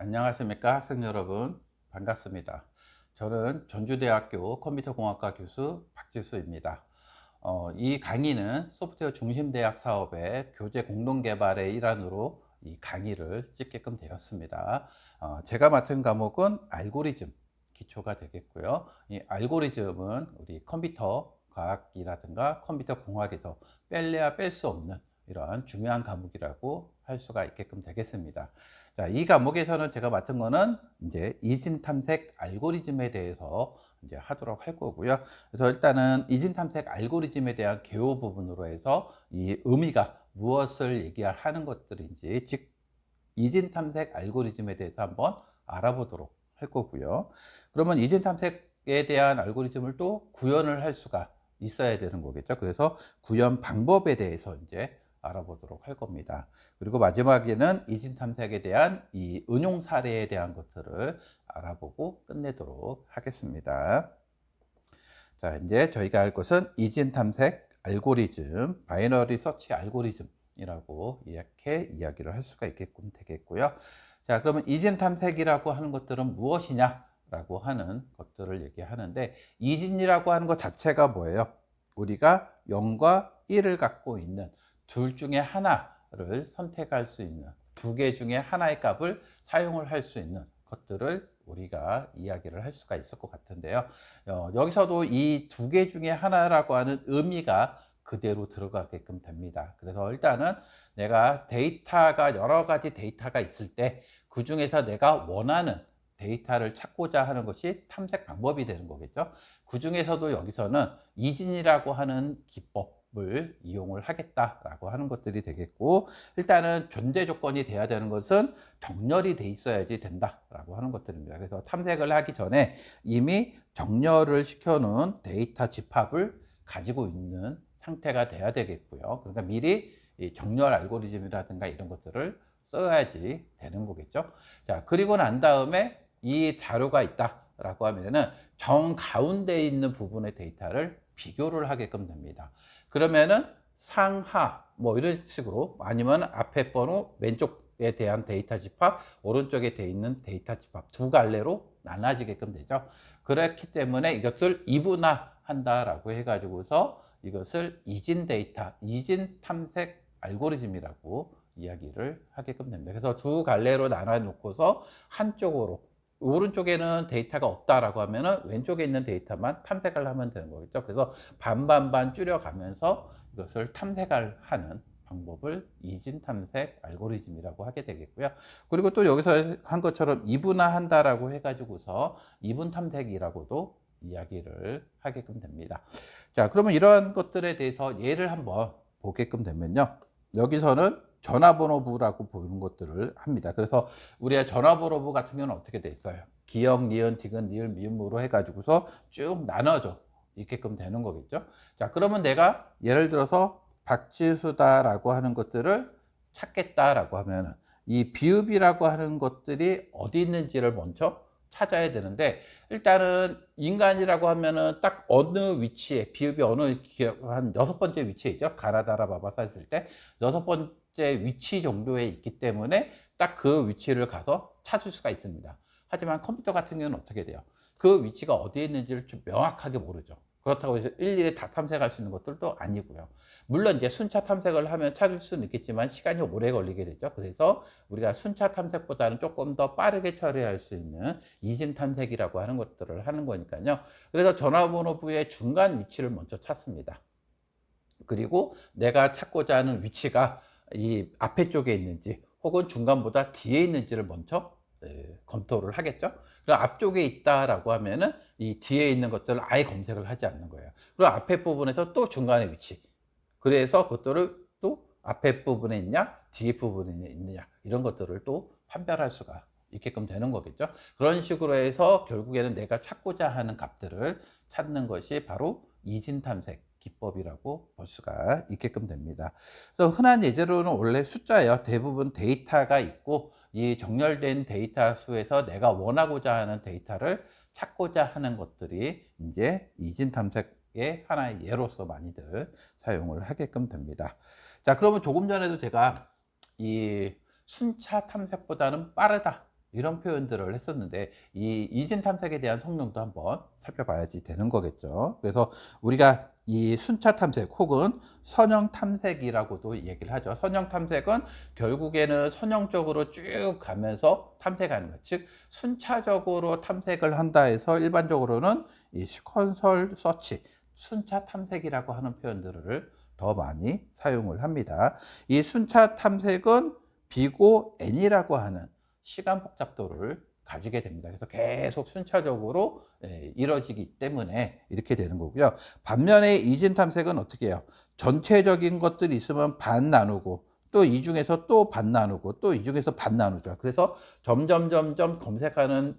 안녕하십니까 학생 여러분, 반갑습니다. 저는 전주대학교 컴퓨터공학과 교수 박지수입니다. 이 강의는 소프트웨어 중심대학 사업의 교재 공동개발의 일환으로 이 강의를 찍게끔 되었습니다. 제가 맡은 과목은 알고리즘 기초가 되겠고요. 이 알고리즘은 우리 컴퓨터 과학이라든가 컴퓨터 공학에서 뺄래야 뺄 수 없는 이러한 중요한 과목이라고 할 수가 있게끔 되겠습니다. 자, 이 과목에서는 제가 맡은 거는 이제 이진 탐색 알고리즘에 대해서 이제 하도록 할 거고요. 그래서 일단은 이진 탐색 알고리즘에 대한 개요 부분으로 해서 이 의미가 무엇을 얘기하는 것들인지, 즉 이진 탐색 알고리즘에 대해서 한번 알아보도록 할 거고요. 그러면 이진 탐색에 대한 알고리즘을 또 구현을 할 수가 있어야 되는 거겠죠. 그래서 구현 방법에 대해서 이제 알아보도록 할 겁니다. 그리고 마지막에는 이진 탐색에 대한 이 응용 사례에 대한 것들을 알아보고 끝내도록 하겠습니다. 자, 이제 저희가 할 것은 이진 탐색 알고리즘, 바이너리 서치 알고리즘이라고 이렇게 이야기를 할 수가 있게끔 되겠고요. 자, 그러면 이진 탐색이라고 하는 것들은 무엇이냐라고 하는 것들을 얘기하는데, 이진이라고 하는 것 자체가 뭐예요? 우리가 0과 1을 갖고 있는 둘 중에 하나를 선택할 수 있는, 두 개 중에 하나의 값을 사용을 할 수 있는 것들을 우리가 이야기를 할 수가 있을 것 같은데요. 여기서도 이 두 개 중에 하나라고 하는 의미가 그대로 들어가게끔 됩니다. 그래서 일단은 내가 데이터가 여러 가지 데이터가 있을 때 그 중에서 내가 원하는 데이터를 찾고자 하는 것이 탐색 방법이 되는 거겠죠. 그 중에서도 여기서는 이진이라고 하는 기법을 이용을 하겠다라고 하는 것들이 되겠고, 일단은 전제 조건이 돼야 되는 것은 정렬이 돼 있어야지 된다라고 하는 것들입니다. 그래서 탐색을 하기 전에 이미 정렬을 시켜놓은 데이터 집합을 가지고 있는 상태가 돼야 되겠고요. 그러니까 미리 이 정렬 알고리즘이라든가 이런 것들을 써야지 되는 거겠죠. 자, 그리고 난 다음에 이 자료가 있다라고 하면은 정 가운데에 있는 부분의 데이터를 비교를 하게끔 됩니다. 그러면은 상하 뭐 이런 식으로, 아니면 앞에 번호 왼쪽에 대한 데이터 집합, 오른쪽에 돼 있는 데이터 집합 두 갈래로 나눠지게끔 되죠. 그렇기 때문에 이것을 이분화한다라고 해가지고서 이것을 이진 데이터, 이진 탐색 알고리즘이라고 이야기를 하게끔 됩니다. 그래서 두 갈래로 나눠 놓고서 한쪽으로, 오른쪽에는 데이터가 없다라고 하면은 왼쪽에 있는 데이터만 탐색을 하면 되는 거겠죠. 그래서 반반반 줄여가면서 이것을 탐색을 하는 방법을 이진 탐색 알고리즘이라고 하게 되겠고요. 그리고 또 여기서 한 것처럼 이분화한다라고 해가지고서 이분 탐색이라고도 이야기를 하게끔 됩니다. 자, 그러면 이러한 것들에 대해서 예를 한번 보게끔 되면요. 여기서는 전화번호부라고 보는 것들을 합니다. 그래서 우리가 전화번호부 같은 경우는 어떻게 돼 있어요? 기역, 니은, 디귿, 리을, 미음으로 해가지고서 쭉 나눠져 있게끔 되는 거겠죠. 자, 그러면 내가 예를 들어서 박지수다라고 하는 것들을 찾겠다라고 하면은 이 비읍이라고 하는 것들이 어디 있는지를 먼저 찾아야 되는데, 일단은 인간이라고 하면은 딱 어느 위치에 비읍이 한 여섯 번째 위치에 있죠. 가나다라 바바사 했을 때 여섯 번째 위치 정도에 있기 때문에 딱 그 위치를 가서 찾을 수가 있습니다. 하지만 컴퓨터 같은 경우는 어떻게 돼요? 그 위치가 어디에 있는지를 좀 명확하게 모르죠. 그렇다고 해서 일일이 다 탐색할 수 있는 것들도 아니고요. 물론 이제 순차 탐색을 하면 찾을 수는 있겠지만 시간이 오래 걸리게 되죠. 그래서 우리가 순차 탐색보다는 조금 더 빠르게 처리할 수 있는 이진 탐색이라고 하는 것들을 하는 거니까요. 그래서 전화번호부의 중간 위치를 먼저 찾습니다. 그리고 내가 찾고자 하는 위치가 이 앞에 쪽에 있는지 혹은 중간보다 뒤에 있는지를 먼저 검토를 하겠죠. 그럼 앞쪽에 있다라고 하면은 이 뒤에 있는 것들을 아예 검색을 하지 않는 거예요. 그리고 앞에 부분에서 또 중간의 위치. 그래서 그것들을 또 앞에 부분에 있냐, 뒤에 부분에 있느냐, 이런 것들을 또 판별할 수가 있게끔 되는 거겠죠. 그런 식으로 해서 결국에는 내가 찾고자 하는 값들을 찾는 것이 바로 이진 탐색 기법이라고 볼 수가 있게끔 됩니다. 그래서 흔한 예제로는 원래 숫자예요. 대부분 데이터가 있고 이 정렬된 데이터 수에서 내가 원하고자 하는 데이터를 찾고자 하는 것들이 이제 이진 탐색의 하나의 예로서 많이들 사용을 하게끔 됩니다. 자, 그러면 조금 전에도 제가 이 순차 탐색보다는 빠르다 이런 표현들을 했었는데 이 이진 탐색에 대한 성능도 한번 살펴봐야지 되는 거겠죠. 그래서 우리가 이 순차 탐색 혹은 선형 탐색이라고도 얘기를 하죠. 선형 탐색은 결국에는 선형적으로 쭉 가면서 탐색하는 것. 즉 순차적으로 탐색을 한다 해서 일반적으로는 이 시퀀설 서치, 순차 탐색이라고 하는 표현들을 더 많이 사용을 합니다. 이 순차 탐색은 비고 n이라고 하는 시간 복잡도를 가지게 됩니다. 그래서 계속 순차적으로 이루어지기 때문에 이렇게 되는 거고요. 반면에 이진 탐색은 어떻게 해요? 전체적인 것들이 있으면 반 나누고 또 이 중에서 또 반 나누고 또 이 중에서 반 나누죠. 그래서 점점 검색하는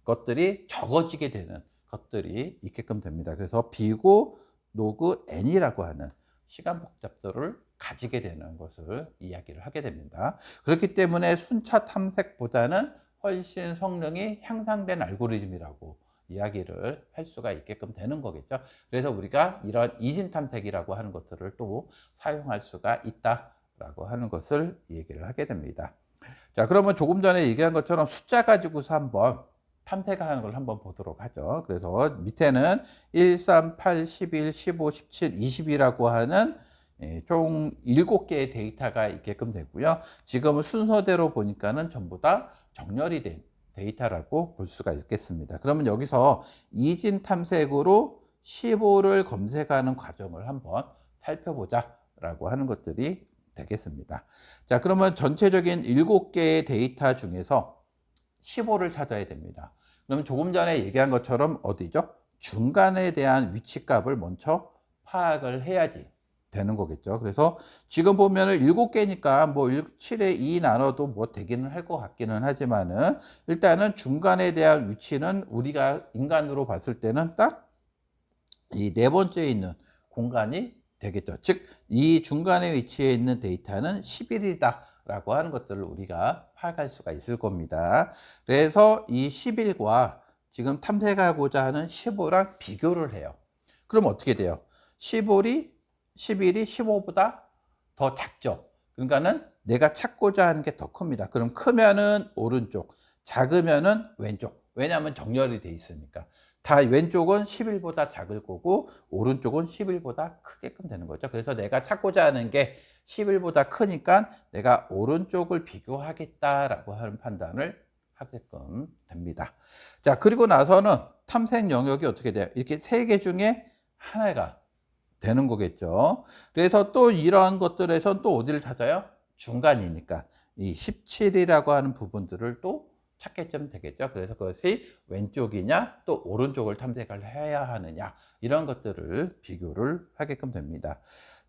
것들이 적어지게 되는 것들이 있게끔 됩니다. 그래서 비고 로그 n이라고 하는 시간 복잡도를 가지게 되는 것을 이야기를 하게 됩니다. 그렇기 때문에 순차 탐색보다는 훨씬 성능이 향상된 알고리즘이라고 이야기를 할 수가 있게끔 되는 거겠죠. 그래서 우리가 이런 이진 탐색이라고 하는 것들을 또 사용할 수가 있다라고 하는 것을 얘기를 하게 됩니다. 자, 그러면 조금 전에 얘기한 것처럼 숫자 가지고서 한번 탐색하는 걸 한번 보도록 하죠. 그래서 밑에는 1, 3, 8, 11, 15, 17, 20이라고 하는 총 7개의 데이터가 있게끔 되고요. 지금은 순서대로 보니까는 전부 다 정렬이 된 데이터라고 볼 수가 있겠습니다. 그러면 여기서 이진 탐색으로 15를 검색하는 과정을 한번 살펴보자라고 하는 것들이 되겠습니다. 자, 그러면 전체적인 7개의 데이터 중에서 15를 찾아야 됩니다. 그럼 조금 전에 얘기한 것처럼 어디죠? 중간에 대한 위치값을 먼저 파악을 해야지 되는 거겠죠. 그래서 지금 보면은 7개니까 뭐 7에 2 나눠도 뭐 되기는 할 것 같기는 하지만은 일단은 중간에 대한 위치는 우리가 인간으로 봤을 때는 딱 이 네 번째에 있는 공간이 되겠죠. 즉, 이 중간에 위치해 있는 데이터는 11이다 라고 하는 것들을 우리가 파악할 수가 있을 겁니다. 그래서 이 11과 지금 탐색하고자 하는 15랑 비교를 해요. 그럼 어떻게 돼요? 11이 15보다 더 작죠. 그러니까는 내가 찾고자 하는 게 더 큽니다. 그럼 크면은 오른쪽, 작으면은 왼쪽. 왜냐하면 정렬이 돼 있으니까. 다 왼쪽은 11보다 작을 거고 오른쪽은 11보다 크게끔 되는 거죠. 그래서 내가 찾고자 하는 게 11보다 크니까 내가 오른쪽을 비교하겠다라고 하는 판단을 하게끔 됩니다. 자, 그리고 나서는 탐색 영역이 어떻게 돼요? 이렇게 3개 중에 하나가 되는 거겠죠. 그래서 또 이러한 것들에선 또 어디를 찾아요? 중간이니까 이 17이라고 하는 부분들을 또 찾게 좀 되겠죠. 그래서 그것이 왼쪽이냐 또 오른쪽을 탐색을 해야 하느냐 이런 것들을 비교를 하게끔 됩니다.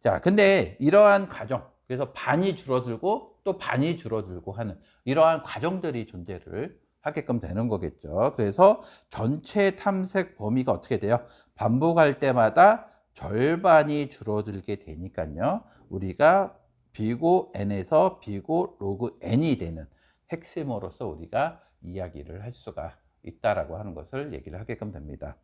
자, 근데 이러한 과정, 그래서 반이 줄어들고 또 반이 줄어들고 하는 이러한 과정들이 존재를 하게끔 되는 거겠죠. 그래서 전체 탐색 범위가 어떻게 돼요? 반복할 때마다 절반이 줄어들게 되니까요. 우리가 비고 n에서 비고 로그 n이 되는 핵심으로서 우리가 이야기를 할 수가 있다라고 하는 것을 얘기를 하게끔 됩니다.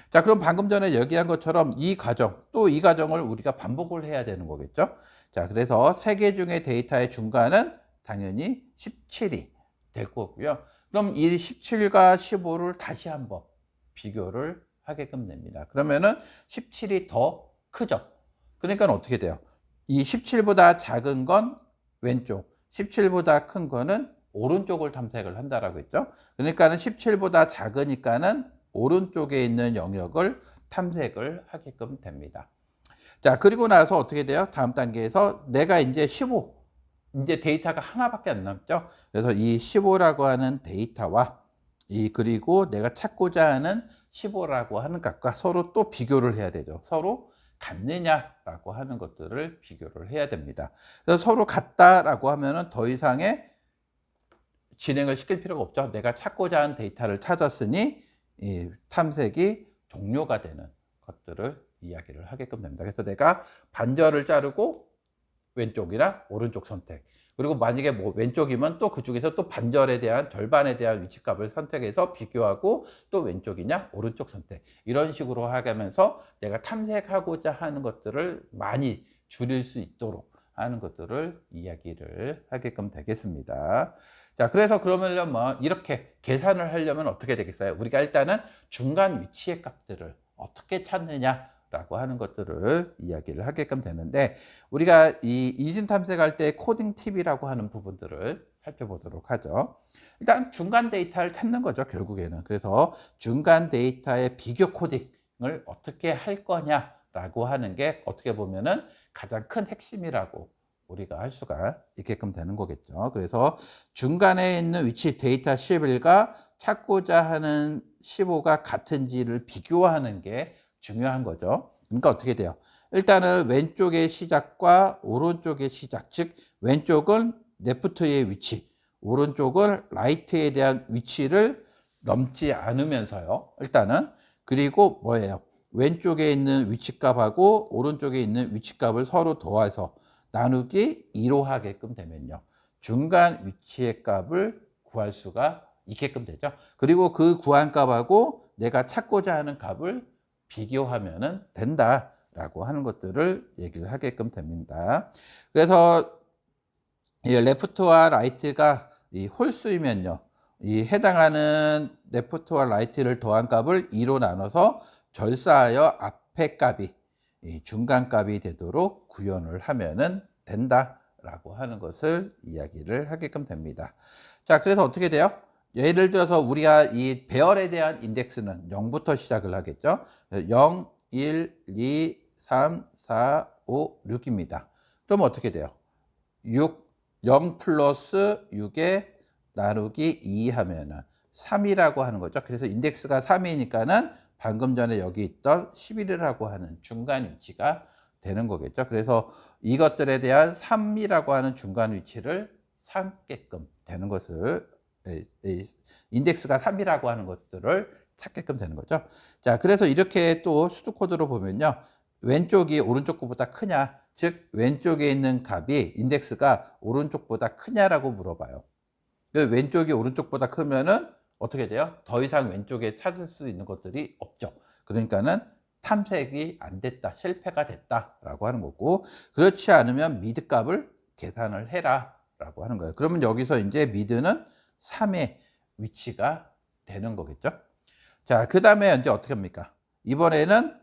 자, 그럼 방금 전에 얘기한 것처럼 이 과정, 또 이 과정을 우리가 반복을 해야 되는 거겠죠. 자, 그래서 3개 중에 데이터의 중간은 당연히 17이 될 거고요. 그럼 이 17과 15를 다시 한번 비교를 하게끔 됩니다. 그러면은 17이 더 크죠. 그러니까 어떻게 돼요? 이 17보다 작은 건 왼쪽, 17보다 큰 거는 오른쪽을 탐색을 한다라고 했죠. 그러니까는 17보다 작으니까는 오른쪽에 있는 영역을 탐색을 하게끔 됩니다. 자, 그리고 나서 어떻게 돼요? 다음 단계에서 내가 이제 15, 이제 데이터가 하나밖에 안 남죠. 그래서 이 15라고 하는 데이터와 그리고 내가 찾고자 하는 15라고 하는 값과 서로 또 비교를 해야 되죠. 서로 같느냐라고 하는 것들을 비교를 해야 됩니다. 그래서 서로 같다라고 하면은 더 이상의 진행을 시킬 필요가 없죠. 내가 찾고자 하는 데이터를 찾았으니 이 탐색이 종료가 되는 것들을 이야기를 하게끔 됩니다. 그래서 내가 반절을 자르고 왼쪽이나 오른쪽 선택. 그리고 만약에 뭐 왼쪽이면 또 그중에서 또 반절에 대한 절반에 대한 위치값을 선택해서 비교하고 또 왼쪽이냐 오른쪽 선택. 이런 식으로 하면서 내가 탐색하고자 하는 것들을 많이 줄일 수 있도록 하는 것들을 이야기를 하게끔 되겠습니다. 자, 그래서 그러면 뭐 이렇게 계산을 하려면 어떻게 되겠어요? 우리가 일단은 중간 위치의 값들을 어떻게 찾느냐라고 하는 것들을 이야기를 하게끔 되는데, 우리가 이 이중 탐색할 때 코딩 팁이라고 하는 부분들을 살펴보도록 하죠. 일단 중간 데이터를 찾는 거죠, 결국에는. 그래서 중간 데이터의 비교 코딩을 어떻게 할 거냐라고 하는 게 어떻게 보면은 가장 큰 핵심이라고 우리가 할 수가 있게끔 되는 거겠죠. 그래서 중간에 있는 위치 데이터 11과 찾고자 하는 15가 같은지를 비교하는 게 중요한 거죠. 그러니까 어떻게 돼요? 일단은 왼쪽의 시작과 오른쪽의 시작, 즉 왼쪽은 레프트의 위치, 오른쪽은 라이트에 대한 위치를 넘지 않으면서요, 일단은. 그리고 뭐예요? 왼쪽에 있는 위치값하고 오른쪽에 있는 위치값을 서로 더해서 나누기 2로 하게끔 되면요, 중간 위치의 값을 구할 수가 있게끔 되죠. 그리고 그 구한 값하고 내가 찾고자 하는 값을 비교하면 된다라고 하는 것들을 얘기를 하게끔 됩니다. 그래서 이 레프트와 라이트가 이 홀수이면요, 이 해당하는 레프트와 라이트를 더한 값을 2로 나눠서 절사하여 앞에 값이 이 중간 값이 되도록 구현을 하면은 된다라고 하는 것을 이야기를 하게끔 됩니다. 자, 그래서 어떻게 돼요? 예를 들어서 우리가 이 배열에 대한 인덱스는 0부터 시작을 하겠죠. 0, 1, 2, 3, 4, 5, 6입니다. 그럼 어떻게 돼요? 6, 0 플러스 6에 나누기 2 하면은 3이라고 하는 거죠. 그래서 인덱스가 3이니까는 방금 전에 여기 있던 11이라고 하는 중간 위치가 되는 거겠죠. 그래서 이것들에 대한 3이라고 하는 중간 위치를 삼게끔 되는 것을, 인덱스가 3이라고 하는 것들을 찾게끔 되는 거죠. 자, 그래서 이렇게 또 수도 코드로 보면요, 왼쪽이 오른쪽 거보다 크냐, 즉 왼쪽에 있는 값이 인덱스가 오른쪽보다 크냐라고 물어봐요. 왼쪽이 오른쪽보다 크면은 어떻게 돼요? 더 이상 왼쪽에 찾을 수 있는 것들이 없죠. 그러니까는 탐색이 안 됐다, 실패가 됐다라고 하는 거고, 그렇지 않으면 미드 값을 계산을 해라라고 하는 거예요. 그러면 여기서 이제 미드는 3의 위치가 되는 거겠죠. 자, 그 다음에 이제 어떻게 합니까? 이번에는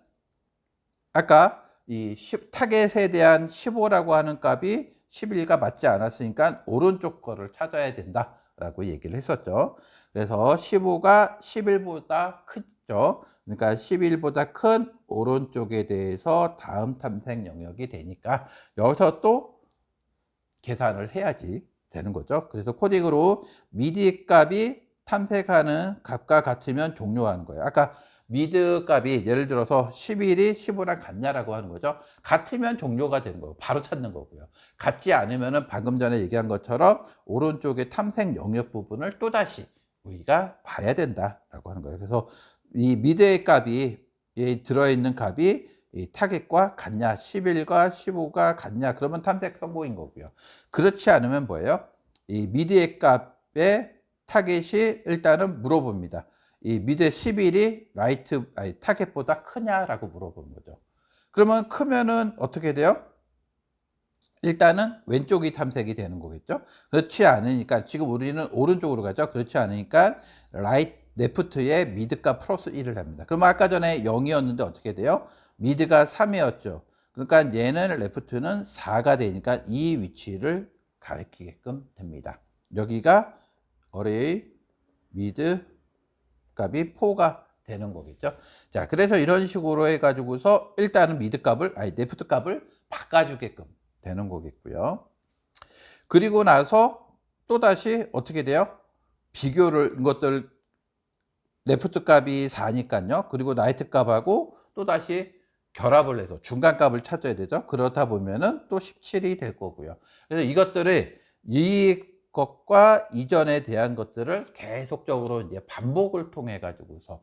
아까 이 타겟에 대한 15라고 하는 값이 11과 맞지 않았으니까 오른쪽 거를 찾아야 된다라고 얘기를 했었죠. 그래서 15가 11보다 크죠. 그러니까 11보다 큰 오른쪽에 대해서 다음 탐색 영역이 되니까 여기서 또 계산을 해야지 되는 거죠. 그래서 코딩으로 미디 값이 탐색하는 값과 같으면 종료하는 거예요. 아까 미드 값이 예를 들어서 11이 15랑 같냐라고 하는 거죠. 같으면 종료가 되는 거고 바로 찾는 거고요. 같지 않으면은 방금 전에 얘기한 것처럼 오른쪽의 탐색 영역 부분을 또다시 우리가 봐야 된다라고 하는 거예요. 그래서 이 미드의 값이, 이 들어있는 값이 이 타겟과 같냐, 11과 15가 같냐, 그러면 탐색 성공인 거고요. 그렇지 않으면 뭐예요? 이 미드의 값의 타겟이 일단은 물어봅니다. 이 미드 11이 라이트, 아니, 타겟보다 크냐라고 물어보는 거죠. 그러면 크면은 어떻게 돼요? 일단은 왼쪽이 탐색이 되는 거겠죠. 그렇지 않으니까 지금 우리는 오른쪽으로 가죠. 그렇지 않으니까 레프트에 미드가 플러스 1을 합니다. 그러면 아까 전에 0이었는데 어떻게 돼요? 미드가 3이었죠. 그러니까 얘는 레프트는 4가 되니까 이 위치를 가리키게끔 됩니다. 여기가 어레이 미드 값이 4가 되는 거겠죠. 자, 그래서 이런 식으로 해가지고서 일단은 미드 값을, 아니, 레프트 값을 바꿔주게끔 되는 거겠고요. 그리고 나서 또다시 어떻게 돼요? 비교를, 이것들 레프트 값이 4니까요. 그리고 라이트 값하고 또다시 결합을 해서 중간 값을 찾아야 되죠. 그러다 보면은 또 17이 될 거고요. 그래서 이것들을 이것과 이전에 대한 것들을 계속적으로 이제 반복을 통해 가지고서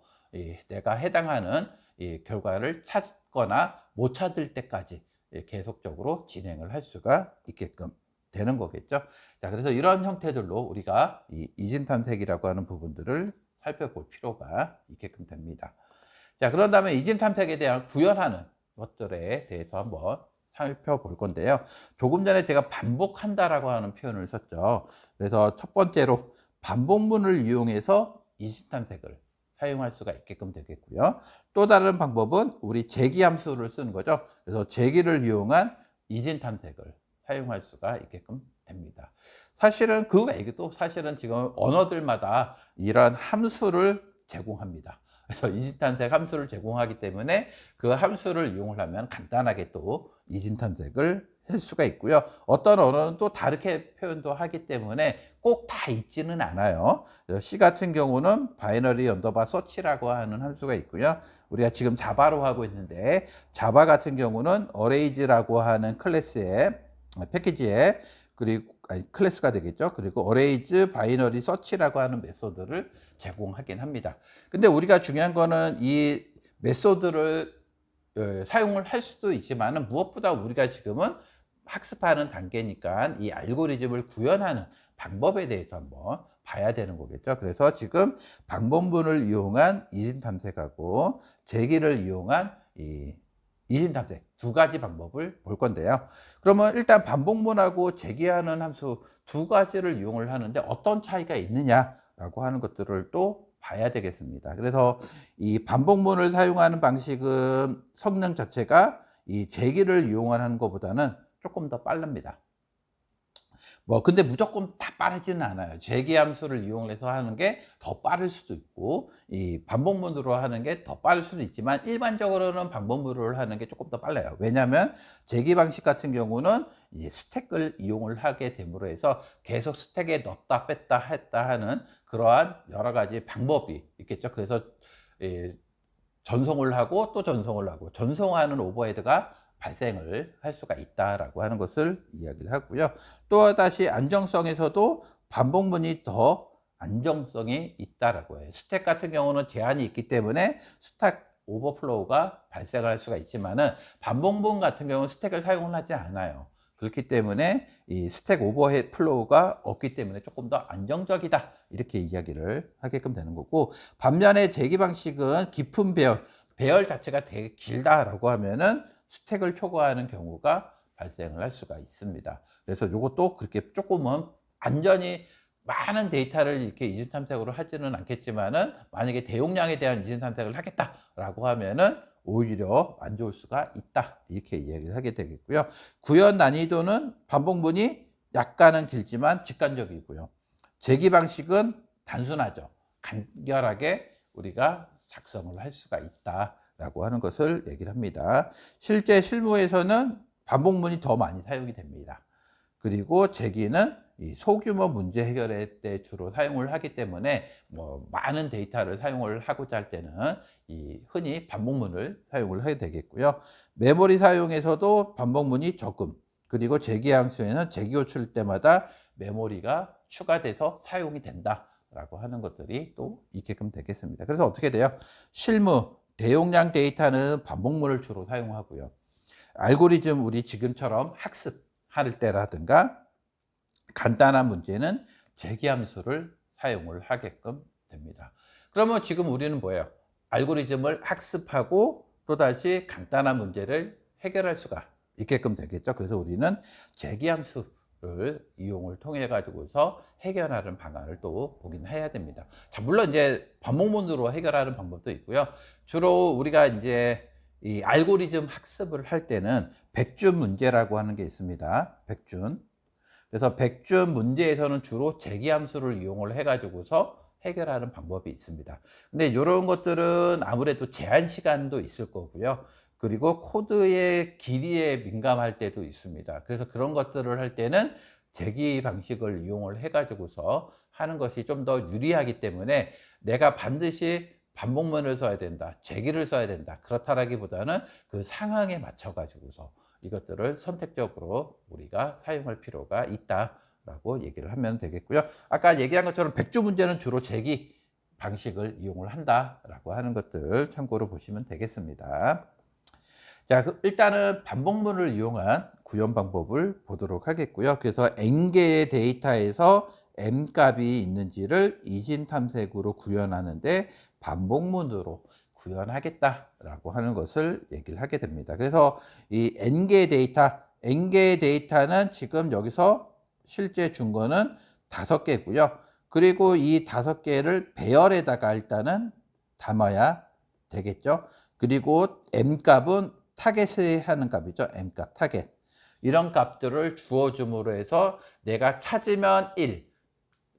내가 해당하는 이 결과를 찾거나 못 찾을 때까지 계속적으로 진행을 할 수가 있게끔 되는 거겠죠. 자, 그래서 이런 형태들로 우리가 이 이진 탐색이라고 하는 부분들을 살펴볼 필요가 있게끔 됩니다. 자, 그런 다음에 이진 탐색에 대한 구현하는 것들에 대해서 한번 살펴볼 건데요. 조금 전에 제가 반복한다라고 하는 표현을 썼죠. 그래서 첫 번째로 반복문을 이용해서 이심 탐색을 사용할 수가 있게끔 되겠고요. 또 다른 방법은 우리 제기 함수를 쓰는 거죠. 그래서 제기를 이용한 이진 탐색을 사용할 수가 있게끔 됩니다. 사실은 그 외에도 사실은 지금 언어들마다 이런 함수를 제공합니다. 그래서 이진 탐색 함수를 제공하기 때문에 그 함수를 이용을 하면 간단하게 또 이진 탐색을 할 수가 있고요. 어떤 언어는 또 다르게 표현도 하기 때문에 꼭 다 있지는 않아요. C 같은 경우는 바이너리 언더바 서치라고 하는 함수가 있고요. 우리가 지금 자바로 하고 있는데 자바 같은 경우는 어레이즈라고 하는 클래스에 패키지에 그리고 클래스가 되겠죠. 그리고 어레이즈 바이너리 서치라고 하는 메소드를 제공하긴 합니다. 근데 우리가 중요한 거는 이 메소드를 사용을 할 수도 있지만은 무엇보다 우리가 지금은 학습하는 단계니까 이 알고리즘을 구현하는 방법에 대해서 한번 봐야 되는 거겠죠. 그래서 지금 방법문을 이용한 이진 탐색하고 제기를 이용한 이 이진 탐색 두 가지 방법을 볼 건데요. 그러면 일단 반복문하고 제기하는 함수 두 가지를 이용을 하는데 어떤 차이가 있느냐라고 하는 것들을 또 봐야 되겠습니다. 그래서 이 반복문을 사용하는 방식은 성능 자체가 이 제기를 이용하는 것보다는 조금 더 빠릅니다. 근데 무조건 다 빠르지는 않아요. 제기 함수를 이용해서 하는 게 더 빠를 수도 있고, 이 반복문으로 하는 게 더 빠를 수도 있지만, 일반적으로는 반복문으로 하는 게 조금 더 빨라요. 왜냐하면 제기 방식 같은 경우는 이 스택을 이용을 하게 됨으로 해서 계속 스택에 넣었다 뺐다 했다 하는 그러한 여러 가지 방법이 있겠죠. 그래서 이 전송을 하고 또 전송을 하고 전송하는 오버헤드가 발생을 할 수가 있다라고 하는 것을 이야기를 하고요. 또다시 안정성에서도 반복문이 더 안정성이 있다라고 해요. 스택 같은 경우는 제한이 있기 때문에 스택 오버플로우가 발생할 수가 있지만은 반복문 같은 경우는 스택을 사용을 하지 않아요. 그렇기 때문에 이 스택 오버플로우가 없기 때문에 조금 더 안정적이다 이렇게 이야기를 하게끔 되는 거고, 반면에 제기 방식은 깊은 배열 자체가 되게 길다라고 하면은 스택을 초과하는 경우가 발생을 할 수가 있습니다. 그래서 이것도 그렇게 조금은 안전이 많은 데이터를 이렇게 이중 탐색으로 하지는 않겠지만은, 만약에 대용량에 대한 이중 탐색을 하겠다라고 하면은 오히려 안 좋을 수가 있다 이렇게 이야기를 하게 되겠고요. 구현 난이도는 반복문이 약간은 길지만 직관적이고요. 제기 방식은 단순하죠. 간결하게 우리가 작성을 할 수가 있다라고 하는 것을 얘기를 합니다. 실제 실무에서는 반복문이 더 많이 사용이 됩니다. 그리고 제기는 이 소규모 문제 해결할 때 주로 사용을 하기 때문에 많은 데이터를 사용을 하고자 할 때는 이 흔히 반복문을 사용을 하게 되겠고요. 메모리 사용에서도 반복문이 조금, 그리고 제기 함수에는 제기 호출 때마다 메모리가 추가돼서 사용이 된다라고 하는 것들이 또 있게끔 되겠습니다. 그래서 어떻게 돼요? 실무 대용량 데이터는 반복문을 주로 사용하고요. 알고리즘 우리 지금처럼 학습할 때라든가 간단한 문제는 제기 함수를 사용을 하게끔 됩니다. 그러면 지금 우리는 뭐예요? 알고리즘을 학습하고 또다시 간단한 문제를 해결할 수가 있게끔 되겠죠. 그래서 우리는 제기 함수를 이용을 통해 가지고서 해결하는 방안을 또 보긴 해야 됩니다. 자, 물론 이제 반복문으로 해결하는 방법도 있고요. 주로 우리가 이제 이 알고리즘 학습을 할 때는 백준 문제라고 하는 게 있습니다. 백준. 그래서 백준 문제에서는 주로 제기 함수를 이용을 해 가지고서 해결하는 방법이 있습니다. 근데 이런 것들은 아무래도 제한 시간도 있을 거고요. 그리고 코드의 길이에 민감할 때도 있습니다. 그래서 그런 것들을 할 때는 제기 방식을 이용을 해 가지고서 하는 것이 좀 더 유리하기 때문에 내가 반드시 반복문을 써야 된다, 제기를 써야 된다, 그렇다라기보다는 그 상황에 맞춰 가지고서 이것들을 선택적으로 우리가 사용할 필요가 있다라고 얘기를 하면 되겠고요. 아까 얘기한 것처럼 백주 문제는 주로 제기 방식을 이용을 한다라고 하는 것들 참고로 보시면 되겠습니다. 자, 일단은 반복문을 이용한 구현 방법을 보도록 하겠고요. 그래서 n개의 데이터에서 m 값이 있는지를 이진 탐색으로 구현하는데 반복문으로 구현하겠다라고 하는 것을 얘기를 하게 됩니다. 그래서 이 n개의 데이터는 지금 여기서 실제 준 거는 5개고요. 그리고 이 5개를 배열에다가 일단은 담아야 되겠죠. 그리고 m값은 타겟에 하는 값이죠. m값, 타겟. 이런 값들을 주어줌으로 해서 내가 찾으면 1,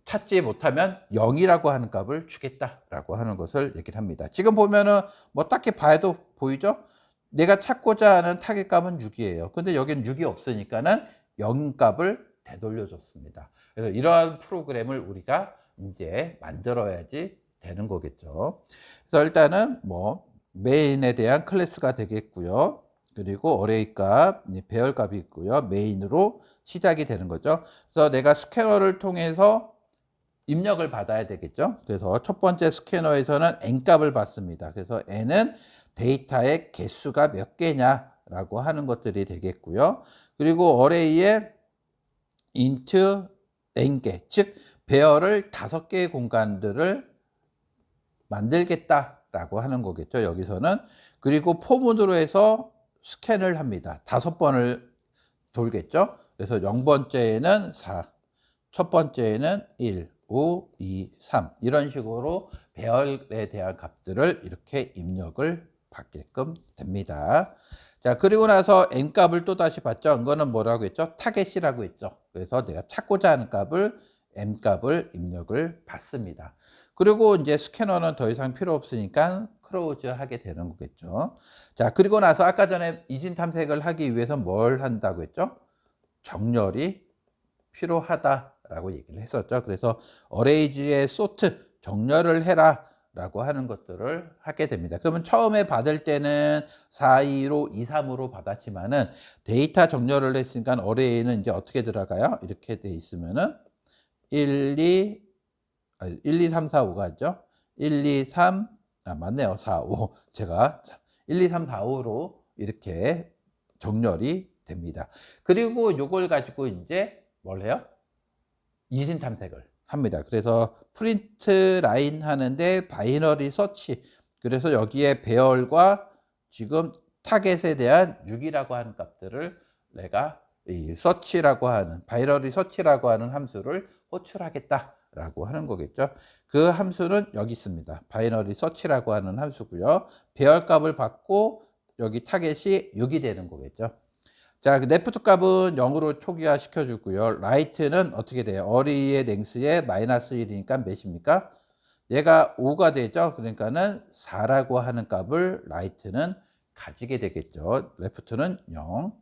찾지 못하면 0이라고 하는 값을 주겠다라고 하는 것을 얘기를 합니다. 지금 보면은 뭐 딱히 봐도 보이죠? 내가 찾고자 하는 타겟 값은 6이에요. 근데 여기는 6이 없으니까는 0 값을 되돌려 줬습니다. 그래서 이러한 프로그램을 우리가 이제 만들어야지 되는 거겠죠. 그래서 일단은 뭐 메인에 대한 클래스가 되겠고요. 그리고 어레이 값, 배열 값이 있고요. 메인으로 시작이 되는 거죠. 그래서 내가 스캐너를 통해서 입력을 받아야 되겠죠. 그래서 첫 번째 스캐너에서는 n값을 받습니다. 그래서 n은 데이터의 개수가 몇 개냐라고 하는 것들이 되겠고요. 그리고 어레이에 int n개, 즉 배열을 5개의 공간들을 만들겠다라고 하는 거겠죠. 여기서는. 그리고 포문으로 해서 스캔을 합니다. 5번을 돌겠죠. 그래서 0번째에는 4, 첫 번째에는 1, 5, 2, 3 이런 식으로 배열에 대한 값들을 이렇게 입력을 받게끔 됩니다. 자, 그리고 나서 n값을 또 다시 받죠. 이거는 뭐라고 했죠? 타겟이라고 했죠. 그래서 내가 찾고자 하는 값을 m값을 입력을 받습니다. 그리고 이제 스캐너는 더 이상 필요 없으니까 클로즈 하게 되는 거겠죠. 자, 그리고 나서 아까 전에 이진 탐색을 하기 위해서 뭘 한다고 했죠? 정렬이 필요하다라고 얘기를 했었죠. 그래서 어레이즈의 소트 정렬을 해라 라고 하는 것들을 하게 됩니다. 그러면 처음에 받을 때는 425, 23으로 받았지만은 데이터 정렬을 했으니까 어레이는 이제 어떻게 들어가요? 이렇게 돼 있으면은 1, 2, 1, 2, 3, 4, 5가 있죠. 1, 2, 3, 맞네요. 4, 5. 제가 1, 2, 3, 4, 5로 이렇게 정렬이 됩니다. 그리고 요걸 가지고 이제 뭘 해요? 이진 탐색을 합니다. 그래서 프린트 라인 하는데 바이너리 서치. 그래서 여기에 배열과 지금 타겟에 대한 6이라고 하는 값들을 내가 이 서치라고 하는 바이너리 서치라고 하는 함수를 호출하겠다라고 하는 거겠죠. 그 함수는 여기 있습니다. 바이너리 서치라고 하는 함수고요. 배열 값을 받고 여기 타겟이 6이 되는 거겠죠. 자, 그 레프트 값은 0으로 초기화 시켜주고요. 라이트는 어떻게 돼요? 어리의 랭스에 마이너스 1이니까 몇입니까? 얘가 5가 되죠. 그러니까는 4라고 하는 값을 라이트는 가지게 되겠죠. 레프트는 0.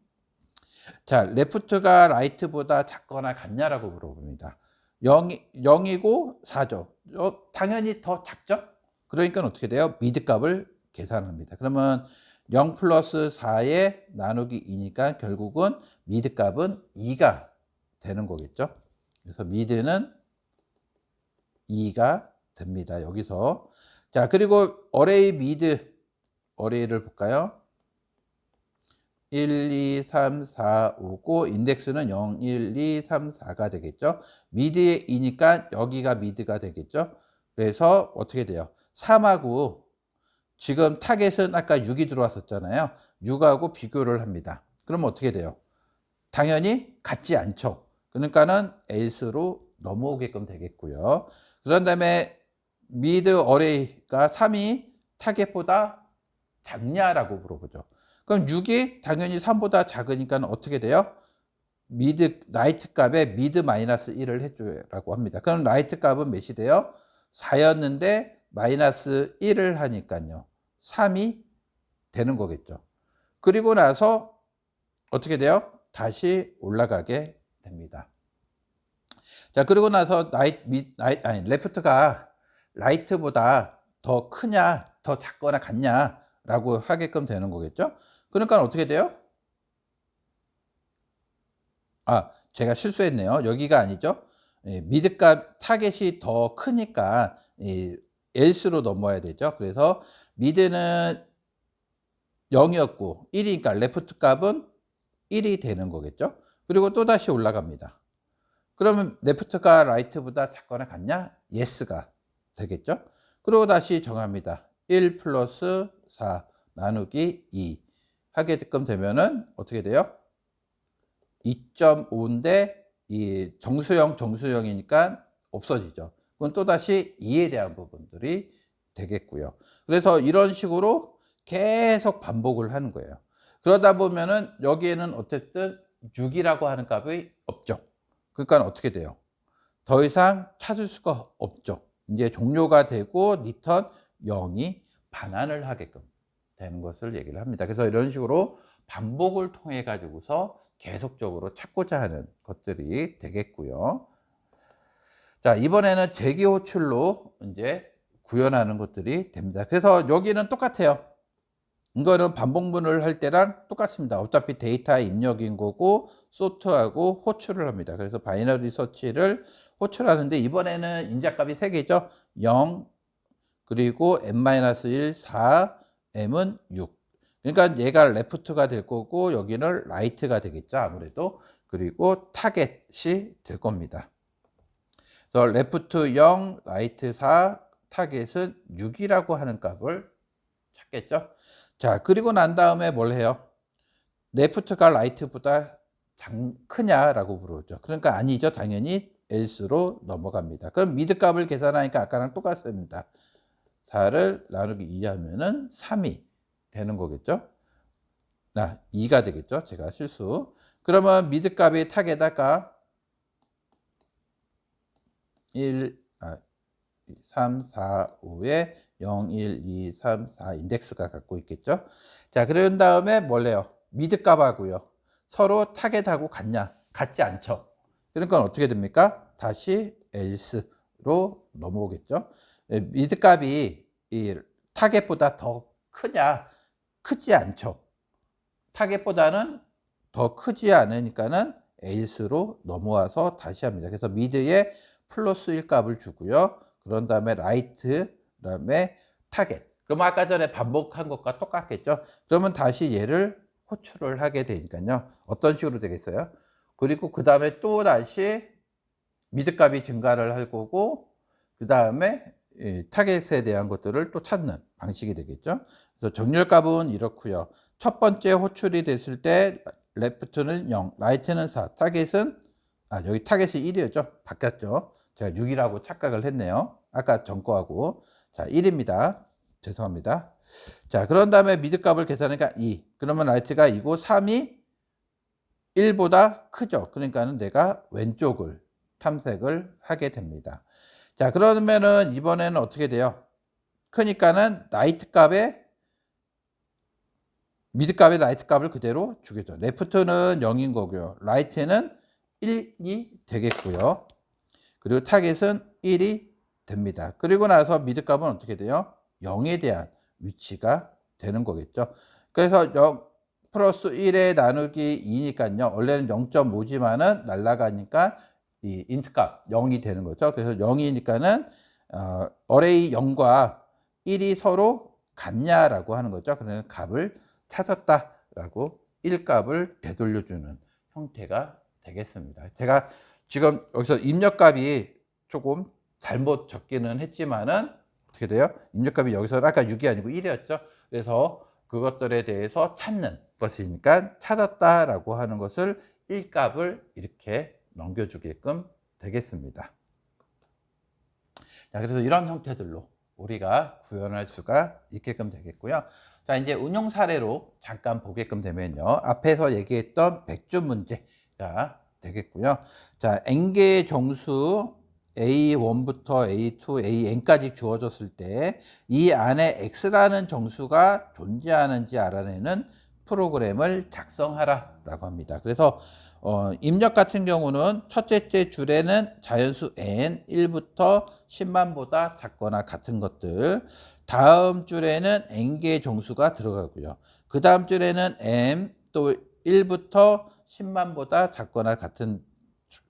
자, 레프트가 라이트보다 작거나 같냐라고 물어봅니다. 0이고 4죠. 당연히 더 작죠? 그러니까 어떻게 돼요? 미드 값을 계산합니다. 그러면 0 플러스 4에 나누기 2니까 결국은 미드 값은 2가 되는 거겠죠. 그래서 미드는 2가 됩니다. 여기서. 자, 그리고 어레이 미드, 어레이를 볼까요? 1, 2, 3, 4, 5고 인덱스는 0, 1, 2, 3, 4가 되겠죠. 미드에 2니까 여기가 미드가 되겠죠. 그래서 어떻게 돼요? 3하고 지금 타겟은 아까 6이 들어왔었잖아요. 6하고 비교를 합니다. 그러면 어떻게 돼요? 당연히 같지 않죠. 그러니까는 else로 넘어오게끔 되겠고요. 그런 다음에 미드 어레이가 3이 타겟보다 작냐라고 물어보죠. 그럼 6이 당연히 3보다 작으니까 어떻게 돼요? 미드 라이트 값에 미드 마이너스 1을 해줘라고 합니다. 그럼 라이트 값은 몇이 돼요? 4였는데 마이너스 1을 하니까요. 3이 되는 거겠죠. 그리고 나서 어떻게 돼요? 다시 올라가게 됩니다. 자, 그리고 나서 레프트가 라이트보다 더 크냐, 더 작거나 같냐라고 하게끔 되는 거겠죠. 그러니까 어떻게 돼요? 제가 실수했네요. 여기가 아니죠. 미드값 타겟이 더 크니까 else로 넘어야 되죠. 그래서 미드는 0이었고 1이니까 레프트 값은 1이 되는 거겠죠. 그리고 또 다시 올라갑니다. 그러면 레프트가 라이트보다 작거나 같냐? yes가 되겠죠. 그리고 다시 정합니다. 1 플러스 4 나누기 2 하게끔 되면은 어떻게 돼요? 2.5인데 이 정수형이니까 없어지죠. 그건 또다시 2에 대한 부분들이 되겠고요. 그래서 이런 식으로 계속 반복을 하는 거예요. 그러다 보면은 여기에는 어쨌든 6이라고 하는 값이 없죠. 그러니까 어떻게 돼요? 더 이상 찾을 수가 없죠. 이제 종료가 되고 리턴 0이 반환을 하게끔 되는 것을 얘기를 합니다. 그래서 이런 식으로 반복을 통해 가지고서 계속적으로 찾고자 하는 것들이 되겠고요. 자, 이번에는 재기 호출로 이제 구현하는 것들이 됩니다. 그래서 여기는 똑같아요. 이거는 반복문을 할 때랑 똑같습니다. 어차피 데이터 입력인 거고 소트하고 호출을 합니다. 그래서 바이너리 서치를 호출하는데 이번에는 인자값이 3개죠. 0 그리고 n-1 4 m은 6. 그러니까 얘가 레프트가 될 거고 여기는 라이트가 되겠죠. 아무래도. 그리고 타겟이 될 겁니다. 그래서 레프트 0, 라이트 4, 타겟은 6이라고 하는 값을 찾겠죠. 자, 그리고 난 다음에 뭘 해요? 레프트가 라이트보다 크냐라고 물었죠. 그러니까 아니죠. 당연히 else로 넘어갑니다. 그럼 미드 값을 계산하니까 아까랑 똑같습니다. 4를 나누기 2 하면은 3이 되는 거겠죠. 2가 되겠죠. 제가 실수. 그러면 미드 값이 탁에다가 3, 4, 5에 0, 1, 2, 3, 4 인덱스가 갖고 있겠죠. 자, 그런 다음에 뭘 해요? 미드 값하고요. 서로 타겟하고 같냐? 같지 않죠. 그러니까 어떻게 됩니까? 다시 else로 넘어오겠죠. 미드 값이 이 타겟보다 더 크냐? 크지 않죠. 타겟보다는 더 크지 않으니까는 else로 넘어와서 다시 합니다. 그래서 미드에 플러스 1 값을 주고요. 그런 다음에 라이트, 그다음에 타겟. 그럼 아까 전에 반복한 것과 똑같겠죠. 그러면 다시 얘를 호출을 하게 되니까요. 어떤 식으로 되겠어요? 그리고 그 다음에 또 다시 미드 값이 증가를 할 거고 그 다음에 타겟에 대한 것들을 또 찾는 방식이 되겠죠. 그래서 정렬 값은 이렇고요. 첫 번째 호출이 됐을 때 레프트는 0, 라이트는 4, 타겟은 여기 타겟이 1이었죠. 바뀌었죠. 제가 6이라고 착각을 했네요. 아까 전 거하고. 자, 1입니다. 죄송합니다. 자, 그런 다음에 미드 값을 계산하니까 2. 그러면 라이트가 2고 3이 1보다 크죠. 그러니까는 내가 왼쪽을 탐색을 하게 됩니다. 자, 그러면은 이번에는 어떻게 돼요? 크니까는 라이트 값에 미드 값에 라이트 값을 그대로 주겠죠. 레프트는 0인 거고요. 라이트는 1이 되겠고요. 그리고 타겟은 1이 됩니다. 그리고 나서 미드 값은 어떻게 돼요? 0에 대한 위치가 되는 거겠죠. 그래서 0 플러스 1에 나누기 2니까요. 원래는 0.5지만은 날라가니까 이 인트 값 0이 되는 거죠. 그래서 0이니까는 어레이 0과 1이 서로 같냐라고 하는 거죠. 그러면 값을 찾았다라고 1 값을 되돌려주는 형태가 되겠습니다. 제가 지금 여기서 입력값이 조금 잘못 적기는 했지만은 어떻게 돼요? 입력값이 여기서는 아까 6이 아니고 1이었죠. 그래서 그것들에 대해서 찾는 것이니까 찾았다라고 하는 것을 1 값을 이렇게 넘겨주게끔 되겠습니다. 자, 그래서 이런 형태들로 우리가 구현할 수가 있게끔 되겠고요. 자, 이제 운용 사례로 잠깐 보게끔 되면요. 앞에서 얘기했던 백주 문제가 되겠고요. 자, n개의 정수 A1부터 A2, AN까지 주어졌을 때 이 안에 x라는 정수가 존재하는지 알아내는 프로그램을 작성하라 라고 합니다. 그래서 입력 같은 경우는 첫째 줄에는 자연수 n 1부터 10만보다 작거나 같은 것들, 다음 줄에는 n개의 정수가 들어가고요. 그 다음 줄에는 m 또 1부터 10만보다 작거나 같은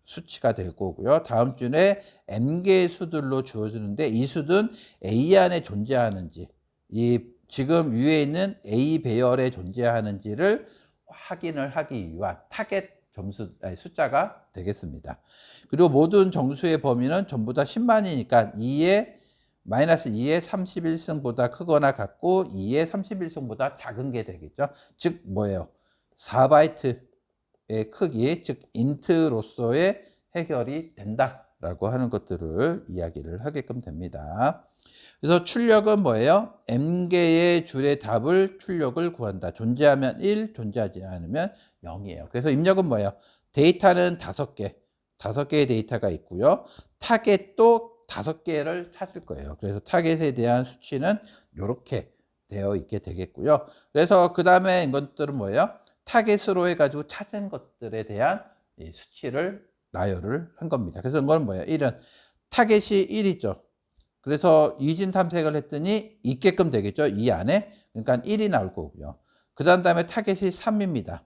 수치가 될 거고요. 다음 줄에 n개의 수들로 주어지는데 이 수는 A 안에 존재하는지, 이 지금 위에 있는 A 배열에 존재하는지를 확인을 하기 위한 타겟 점수, 숫자가 되겠습니다. 그리고 모든 정수의 범위는 전부 다 10만이니까 2의 마이너스 2의 31승보다 크거나 같고 2의 31승보다 작은 게 되겠죠. 즉 뭐예요? 4바이트의 크기, 즉 인트로서의 해결이 된다라고 하는 것들을 이야기를 하게끔 됩니다. 그래서 출력은 뭐예요? m개의 줄의 답을 출력을 구한다. 존재하면 1, 존재하지 않으면 0이에요. 그래서 입력은 뭐예요? 데이터는 5개, 5개의 데이터가 있고요. 타겟도 5개를 찾을 거예요. 그래서 타겟에 대한 수치는 이렇게 되어 있게 되겠고요. 그래서 그 다음에 이것들은 뭐예요? 타겟으로 해가지고 찾은 것들에 대한 이 수치를 나열을 한 겁니다. 그래서 이거는 뭐예요? 1은 타겟이 1이죠. 그래서 이진 탐색을 했더니 있게끔 되겠죠. 이 안에. 그러니까 1이 나올 거고요. 그 다음에 타겟이 3입니다.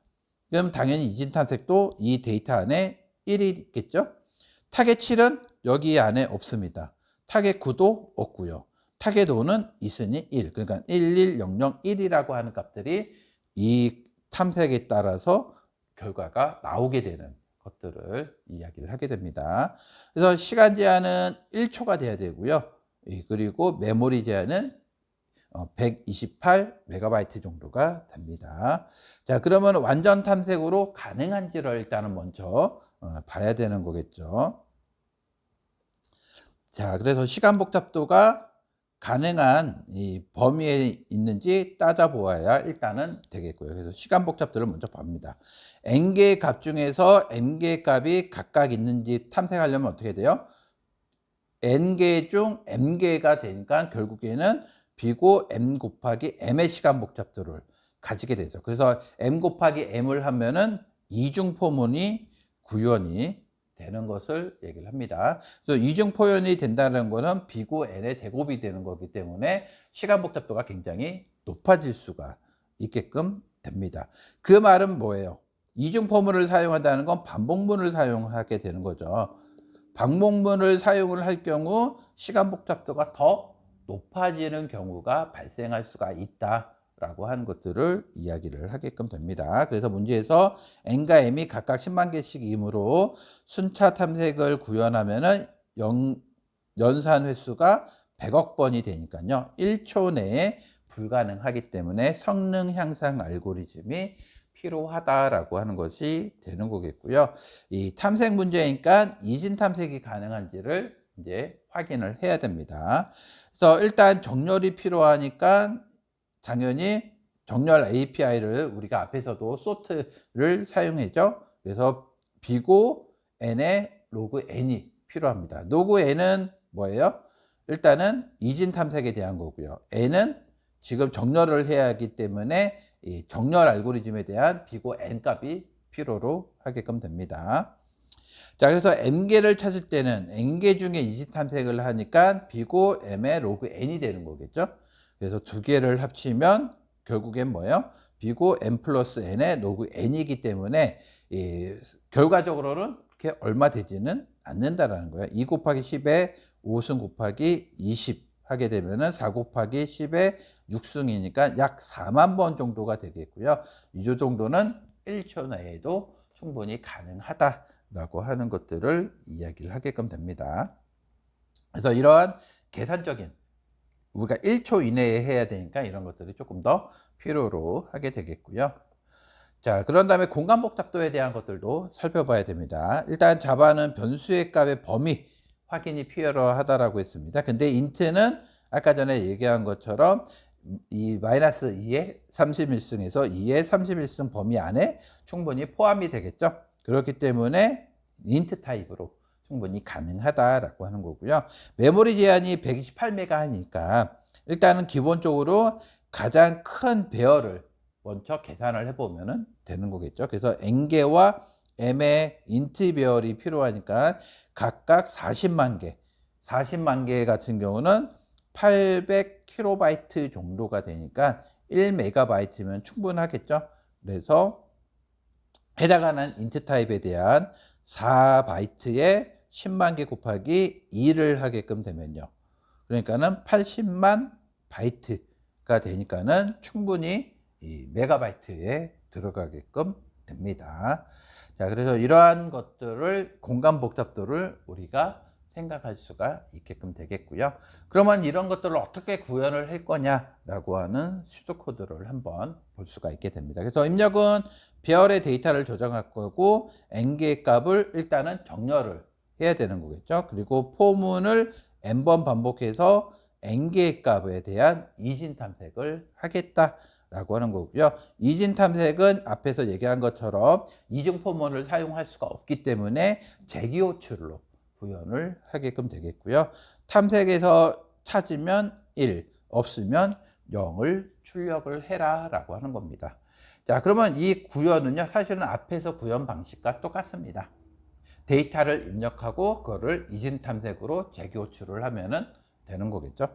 그럼 당연히 이진 탐색도 이 데이터 안에 1이 있겠죠. 타겟 7은 여기 안에 없습니다. 타겟 9도 없고요. 타겟 5는 있으니 1. 그러니까 11001이라고 하는 값들이 이 탐색에 따라서 결과가 나오게 되는 것들을 이야기를 하게 됩니다. 그래서 시간 제한은 1초가 돼야 되고요. 그리고 메모리 제한은 128MB 정도가 됩니다. 자, 그러면 완전 탐색으로 가능한지를 일단은 먼저 봐야 되는 거겠죠. 자, 그래서 시간 복잡도가 가능한 이 범위에 있는지 따져보아야 일단은 되겠고요. 그래서 시간 복잡도를 먼저 봅니다. n개의 값 중에서 m개의 값이 각각 있는지 탐색하려면 어떻게 돼요? n개 중 m개가 되니까 결국에는 b고 m 곱하기 m의 시간 복잡도를 가지게 되죠. 그래서 m 곱하기 m을 하면은 이중포문이 구현이 되는 것을 얘기를 합니다. 그래서 이중포현이 된다는 것은 b고 n의 제곱이 되는 거기 때문에 시간 복잡도가 굉장히 높아질 수가 있게끔 됩니다. 그 말은 뭐예요? 이중포문을 사용한다는 건 반복문을 사용하게 되는 거죠. 반복문을 사용을 할 경우 시간 복잡도가 더 높아지는 경우가 발생할 수가 있다라고 하는 것들을 이야기를 하게끔 됩니다. 그래서 문제에서 n과 m이 각각 10만 개씩이므로 순차 탐색을 구현하면은 연산 횟수가 100억 번이 되니까요. 1초 내에 불가능하기 때문에 성능 향상 알고리즘이 필요하다라고 하는 것이 되는 거겠고요. 이 탐색 문제니까 이진 탐색이 가능한지를 이제 확인을 해야 됩니다. 그래서 일단 정렬이 필요하니까 당연히 정렬 API를 우리가 앞에서도 sort를 사용했죠. 그래서 b고 n의 로그 n이 필요합니다. 로그 n은 뭐예요? 일단은 이진 탐색에 대한 거고요. n은 지금 정렬을 해야 하기 때문에 이 정렬 알고리즘에 대한 b고 n 값이 필요로 하게끔 됩니다. 자, 그래서 m개를 찾을 때는 n개 중에 이진 탐색을 하니까 b고 m의 로그 n이 되는 거겠죠. 그래서 두 개를 합치면 결국엔 뭐예요? b고 m 플러스 n의 로그 n이기 때문에 결과적으로는 그렇게 얼마 되지는 않는다라는 거예요. 2 곱하기 10에 5승 곱하기 20 하게 되면은 4 곱하기 10에 6승이니까 약 4만 번 정도가 되겠고요. 이 정도는 1초 내에도 충분히 가능하다라고 하는 것들을 이야기를 하게끔 됩니다. 그래서 이러한 계산적인 우리가 1초 이내에 해야 되니까 이런 것들이 조금 더 필요로 하게 되겠고요. 자, 그런 다음에 공간 복잡도에 대한 것들도 살펴봐야 됩니다. 일단 자바는 변수의 값의 범위 확인이 필요하다라고 했습니다. 근데 int는 아까 전에 얘기한 것처럼 이 마이너스 2의 31승에서 2의 31승 범위 안에 충분히 포함이 되겠죠. 그렇기 때문에 int 타입으로 충분히 가능하다라고 하는 거고요. 메모리 제한이 128메가 하니까 일단은 기본적으로 가장 큰 배열을 먼저 계산을 해보면 되는 거겠죠. 그래서 n개와 m의 int 배열이 필요하니까 각각 40만 개, 40만 개 같은 경우는 800KB 정도가 되니까 1MB면 충분하겠죠. 그래서 해당하는 int 타입에 대한 4바이트에 10만 개 곱하기 2를 하게끔 되면요. 그러니까는 80만 바이트가 되니까는 충분히 이 메가바이트에 들어가게끔 됩니다. 자, 그래서 이러한 것들을 공간 복잡도를 우리가 생각할 수가 있게끔 되겠고요. 그러면 이런 것들을 어떻게 구현을 할 거냐라고 하는 슈도 코드를 한번 볼 수가 있게 됩니다. 그래서 입력은 배열의 데이터를 조정할 거고 n개의 값을 일단은 정렬을 해야 되는 거겠죠. 그리고 포문을 n번 반복해서 n개의 값에 대한 이진 탐색을 하겠다라고 하는 거고요. 이진 탐색은 앞에서 얘기한 것처럼 이중 포문을 사용할 수가 없기 때문에 재기 호출로 구현을 하게끔 되겠고요. 탐색에서 찾으면 1, 없으면 0을 출력을 해라 라고 하는 겁니다. 자, 그러면 이 구현은요, 사실은 앞에서 구현 방식과 똑같습니다. 데이터를 입력하고 그거를 이진 탐색으로 재기 호출을 하면은 되는 거겠죠.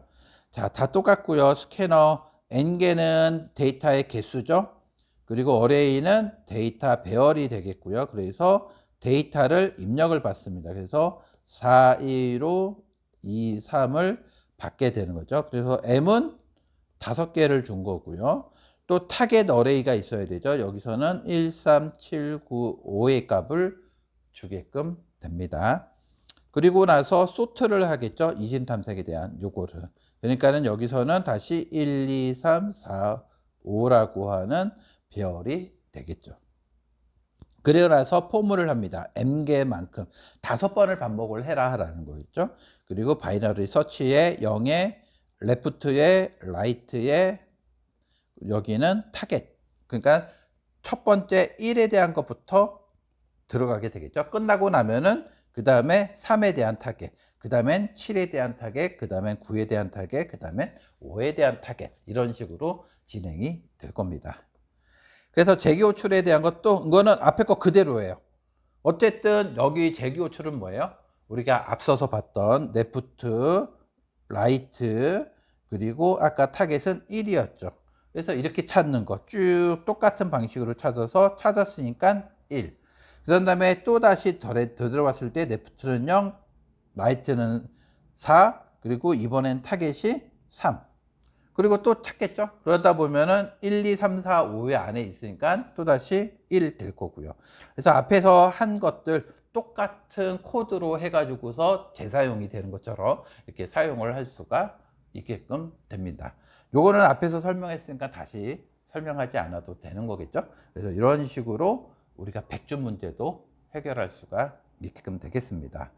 자, 다 똑같고요. 스캐너 n개는 데이터의 개수죠. 그리고 어레이는 데이터 배열이 되겠고요. 그래서 데이터를 입력을 받습니다. 그래서 4, 1로 2, 3을 받게 되는 거죠. 그래서 m은 5개를 준 거고요. 또 타겟 어레이가 있어야 되죠. 여기서는 1, 3, 7, 9, 5의 값을 주게끔 됩니다. 그리고 나서 소트를 하겠죠. 이진 탐색에 대한 요거를. 그러니까는 여기서는 다시 1, 2, 3, 4, 5라고 하는 배열이 되겠죠. 그리고 나서 포물을 합니다. m개만큼 5번을 반복을 해라 라는 거겠죠. 그리고 바이너리 서치에 0에 레프트에 라이트에 여기는 타겟. 그러니까 첫 번째 1에 대한 것부터 들어가게 되겠죠. 끝나고 나면은 그 다음에 3에 대한 타겟, 그 다음엔 7에 대한 타겟, 그 다음엔 9에 대한 타겟, 그 다음엔 5에 대한 타겟, 이런 식으로 진행이 될 겁니다. 그래서 재기 호출에 대한 것도 이거는 앞에 거 그대로예요. 어쨌든 여기 재기 호출은 뭐예요? 우리가 앞서서 봤던 레프트, 라이트, 그리고 아까 타겟은 1이었죠. 그래서 이렇게 찾는 거 쭉 똑같은 방식으로 찾아서 찾았으니까 1. 그런 다음에 또 다시 더 들어봤을 때 레프트는 0, 라이트는 4, 그리고 이번엔 타겟이 3. 그리고 또 찾겠죠. 그러다 보면은 1, 2, 3, 4, 5의 안에 있으니까 또다시 1 될 거고요. 그래서 앞에서 한 것들 똑같은 코드로 해가지고서 재사용이 되는 것처럼 이렇게 사용을 할 수가 있게끔 됩니다. 요거는 앞에서 설명했으니까 다시 설명하지 않아도 되는 거겠죠. 그래서 이런 식으로 우리가 백준 문제도 해결할 수가 있게끔 되겠습니다.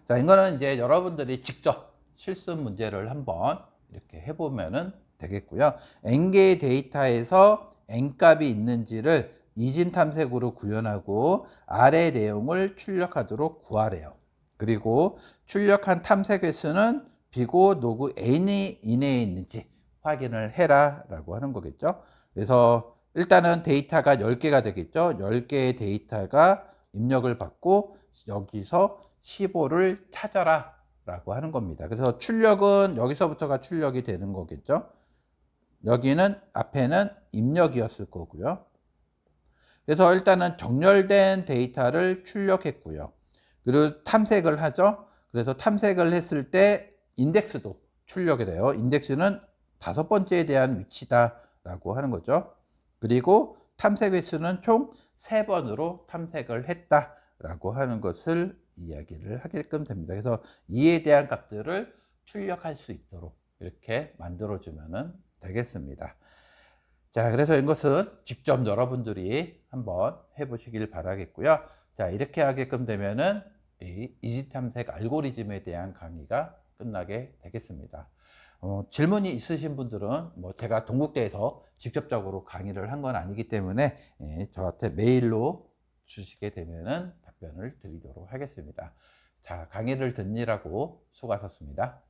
자, 이거는 이제 여러분들이 직접 실습 문제를 한번 이렇게 해보면은 되겠고요. n개의 데이터에서 n값이 있는지를 이진 탐색으로 구현하고 아래 내용을 출력하도록 구하래요. 그리고 출력한 탐색 횟수는 비고 노그 n이 이내에 있는지 확인을 해라 라고 하는 거겠죠. 그래서 일단은 데이터가 10개가 되겠죠. 10개의 데이터가 입력을 받고 여기서 15를 찾아라 라고 하는 겁니다. 그래서 출력은 여기서부터가 출력이 되는 거겠죠. 여기는 앞에는 입력이었을 거고요. 그래서 일단은 정렬된 데이터를 출력했고요. 그리고 탐색을 하죠. 그래서 탐색을 했을 때 인덱스도 출력이 돼요. 인덱스는 5번째에 대한 위치다라고 하는 거죠. 그리고 탐색 횟수는 총 3번으로 탐색을 했다라고 하는 것을 이야기를 하게끔 됩니다. 그래서 이에 대한 값들을 출력할 수 있도록 이렇게 만들어주면 되겠습니다. 자, 그래서 이것은 직접 여러분들이 한번 해보시길 바라겠고요. 자, 이렇게 하게끔 되면은 이 이지 탐색 알고리즘에 대한 강의가 끝나게 되겠습니다. 질문이 있으신 분들은 뭐 제가 동국대에서 직접적으로 강의를 한 건 아니기 때문에 저한테 메일로 주시게 되면은 답변을 드리도록 하겠습니다. 자, 강의를 듣느라고 수고하셨습니다.